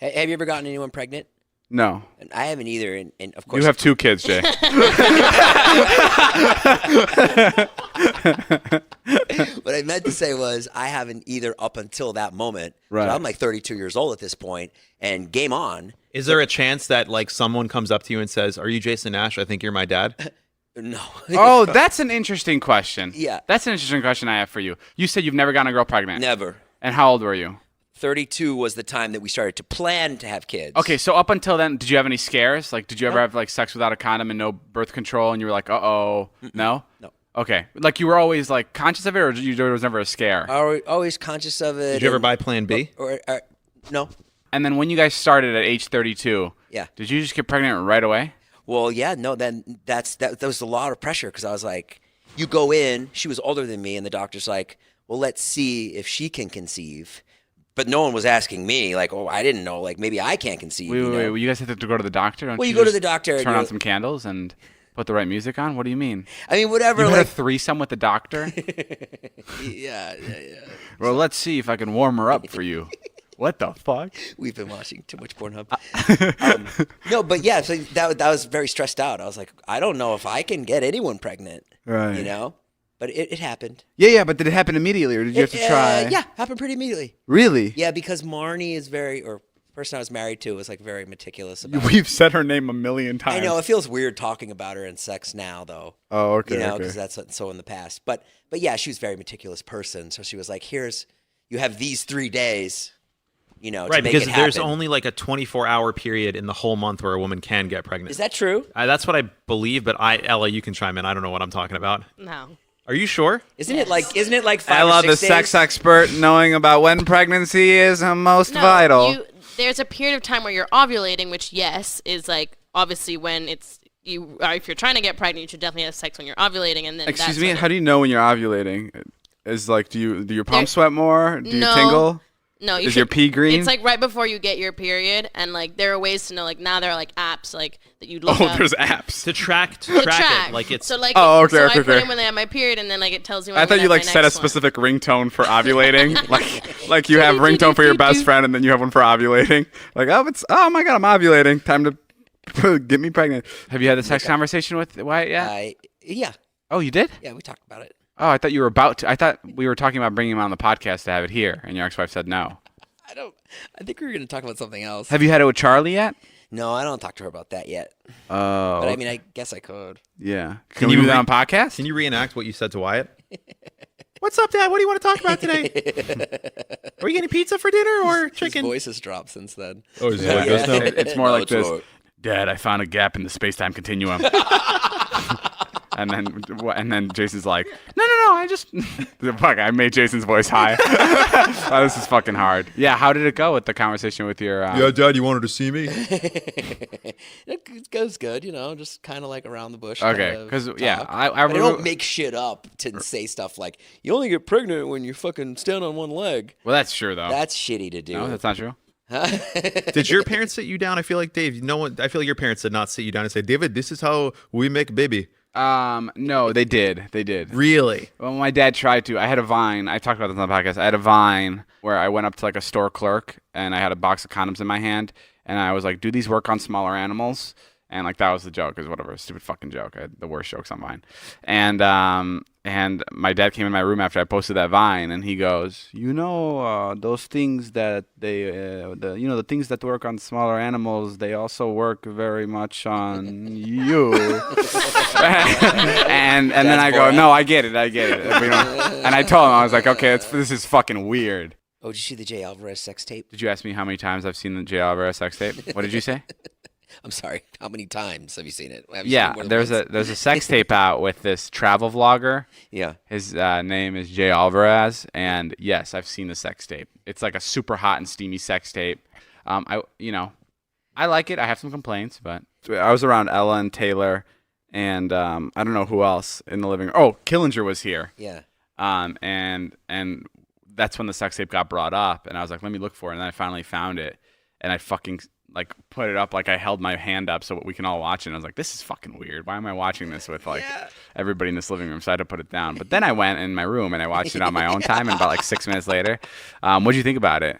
Have you ever gotten anyone pregnant? No. I haven't either, and of course... You have 2 kids, Jay. What I meant to say was I haven't either up until that moment. Right. So I'm like 32 years old at this point, and game on. Is there a chance that like someone comes up to you and says, "Are you Jason Nash? I think you're my dad." No. Oh, that's an interesting question. Yeah. That's an interesting question I have for you. You said you've never gotten a girl pregnant. Never. And how old were you? 32 was the time that we started to plan to have kids. Okay, so up until then, did you have any scares? Like, did you ever have like sex without a condom and no birth control, and you were like, "Uh-oh"? No? No. Okay. Like, you were always like conscious of it, or there was never a scare? Always conscious of it. Did you ever buy Plan B? No. And then when you guys started at age 32, Yeah. did you just get pregnant right away? Well, yeah, no, then that was a lot of pressure because I was like, you go in, she was older than me, and the doctor's like, well, let's see if she can conceive. But no one was asking me, like, oh, I didn't know, like, maybe I can't conceive. Wait, you guys have to go to the doctor? Don't well, you just go to the doctor. turn on some candles and put the right music on? What do you mean? I mean, whatever. You had like, a threesome with the doctor? yeah. Well, let's see if I can warm her up for you. What the fuck? We've been watching too much Pornhub. No, but yeah, so that was very stressed out. I was like, I don't know if I can get anyone pregnant. Right. You know? But it happened. Yeah, but did it happen immediately, or did you have to try? Yeah, happened pretty immediately. Really? Yeah, because Marnie is or the person I was married to was like very meticulous about We've said her name a million times. I know, it feels weird talking about her in sex now, though. Oh, okay. You know, okay. because that's so in the past. But yeah, she was a very meticulous person. So she was like, you have these 3 days, to Right, make because it happen. there's only like a 24-hour period in the whole month where a woman can get pregnant. Is that true? That's what I believe, but Ella, you can chime in. I don't know what I'm talking about. No. Are you sure? Isn't it like 5 Ella, or 6 the days? sex expert, knowing about when pregnancy is most vital. There's a period of time where you're ovulating, which yes is like obviously when it's if you're trying to get pregnant, you should definitely have sex when you're ovulating, and then Excuse me, how do you know when you're ovulating? Is like, do your palms sweat more? Do you No. tingle? No, Is your pee green? It's like right before you get your period, and like there are ways to know. Like now there are like apps like that you look Oh, up. there's apps. To track track it. Like it's so like Oh, okay, so okay, I put okay. in when I have my period, and then like it tells you. When I I'm thought gonna you have like my set a next one. specific ringtone for ovulating, like you have ringtone for your best friend, and then you have one for ovulating. Like, oh my god, I'm ovulating. Time to get me pregnant. Have you had the sex conversation with Wyatt yet? Yeah. Oh, you did? Yeah, we talked about it. Oh, I thought you were about to. I thought we were talking about bringing him on the podcast to have it here, and your ex-wife said no. I think we were going to talk about something else. Have you had it with Charlie yet? No, I don't talk to her about that yet. Oh. But I mean, I guess I could. Yeah. Can we do that on podcast? Can you reenact what you said to Wyatt? What's up, Dad? What do you want to talk about today? Are we getting pizza for dinner or chicken? His voice has dropped since then. Oh, is that goes now? It's more like this. all right. Dad, I found a gap in the space-time continuum. And then Jason's like, no, I just fuck. I made Jason's voice high. Oh, this is fucking hard. Yeah, how did it go with the conversation with your? Yeah, Dad, you wanted to see me? It goes good, just kind of like around the bush. Okay, because yeah, I I remember. don't make shit up to say stuff like you only get pregnant when you fucking stand on one leg. Well, that's true though. That's shitty to do. No, that's not true. Did your parents sit you down? I feel like Dave. I feel like your parents did not sit you down and say, David, this is how we make baby. No, they did. Really? Well, my dad tried to. I had a Vine. I talked about this on the podcast. I had a Vine where I went up to like a store clerk and I had a box of condoms in my hand and I was like, "Do these work on smaller animals?" And like that was the joke, is whatever, stupid fucking joke. I had the worst jokes on Vine. And my dad came in my room after I posted that Vine, and he goes, those things that the things that work on smaller animals, they also work very much on you. and then I go, no, I get it. And I told him, I was like, okay, this is fucking weird. Oh, did you see the Jay Alvarez sex tape? Did you ask me how many times I've seen the Jay Alvarez sex tape? What did you say? I'm sorry. How many times have you seen it? There's a sex tape out with this travel vlogger. Yeah. His name is Jay Alvarez, and yes, I've seen the sex tape. It's like a super hot and steamy sex tape. I like it. I have some complaints, but I was around Ella and Taylor, and I don't know who else in the living room. Oh, Killinger was here. Yeah. And that's when the sex tape got brought up, and I was like, let me look for it, and then I finally found it, and I fucking like put it up, like I held my hand up so we can all watch it. And I was like, this is fucking weird. Why am I watching this with like everybody in this living room? So I had to put it down. But then I went in my room and I watched it on my own time. And about like 6 minutes later, what did you think about it?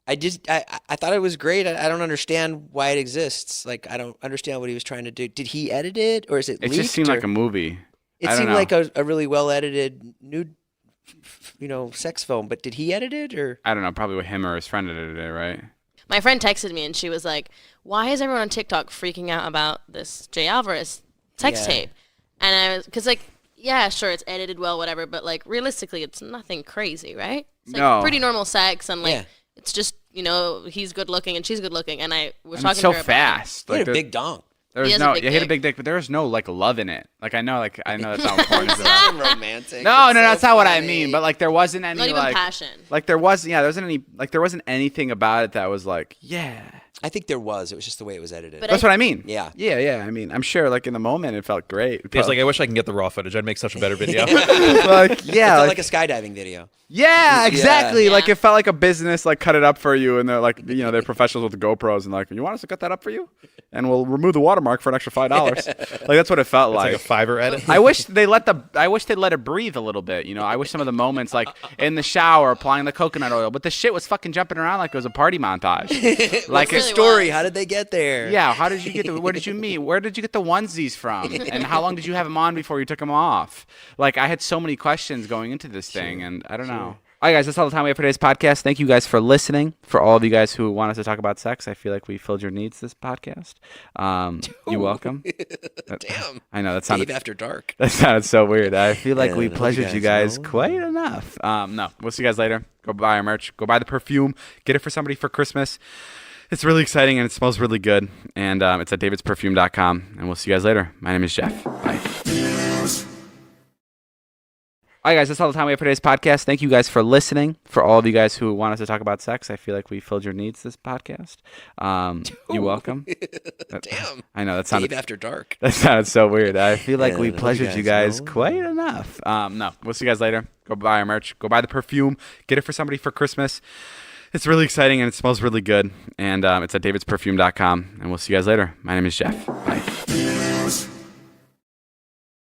I thought it was great. I don't understand why it exists. Like, I don't understand what he was trying to do. Did he edit it, or is it It leaked? just seemed or- like a movie. It I don't seemed know. like a really well edited nude, sex film. But did he edit it, or? I don't know. Probably with him or his friend edited it, right? My friend texted me and she was like, "Why is everyone on TikTok freaking out about this Jay Alvarez sex Yeah. tape?" And I was, because like, yeah, sure, it's edited well, whatever, but like realistically, it's nothing crazy, right? It's like No. pretty normal sex, and like Yeah. it's just he's good looking and she's good looking, and I was And talking it's so to her fast. He had a there- big dong. There was He has a no, big he had a dick. big dick, but there was no like love in it. Like I know that's not what porn is about. Sound romantic. No, It's no, so that's not what I funny. mean. But like there wasn't any Not even like passion. like there wasn't anything about it that was like I think there was. It was just the way it was edited. But That's what I mean. Yeah. Yeah. I mean, I'm sure like in the moment it felt great. Dave's but- like, I wish I can get the raw footage. I'd make such a better video. like It yeah, felt like, like a skydiving video. yeah, exactly. Yeah. Like it felt like a business like cut it up for you, and they're like they're professionals with the GoPros, and like, you want us to cut that up for you, and we'll remove the watermark for an extra $5. Like that's what it felt It's like a like. Fiverr edit. I wish they let it breathe a little bit. I wish some of the moments like in the shower applying the coconut oil, but the shit was fucking jumping around like it was a party montage. Like really it's Story. was. How did they get there? yeah. How did you get where did you meet? Where did you get the onesies from? And how long did you have them on before you took them off? Like I had so many questions going into this thing, and I don't know. All right, guys, that's all the time we have for today's podcast. Thank you guys for listening. For all of you guys who want us to talk about sex, I feel like we filled your needs this podcast. You're welcome. Damn. I know that Dave sounded after dark. that sounded so weird. I feel like Yeah, we I love you pleasured you guys, guys no? quite enough. No, we'll see you guys later. Go buy our merch. Go buy the perfume. Get it for somebody for Christmas. It's really exciting and it smells really good. And it's at davidsperfume.com. And we'll see you guys later. My name is Jeff. Bye. All right, guys, that's all the time we have for today's podcast. Thank you guys for listening. For all of you guys who want us to talk about sex, I feel like we filled your needs this podcast. You're welcome. Damn. I know that sounded Dave after dark. that sounded so weird. I feel like Yeah, we I love you pleasured you guys, guys no? quite enough. No, we'll see you guys later. Go buy our merch. Go buy the perfume. Get it for somebody for Christmas. It's really exciting and it smells really good. And it's at davidsperfume.com. And we'll see you guys later. My name is Jeff.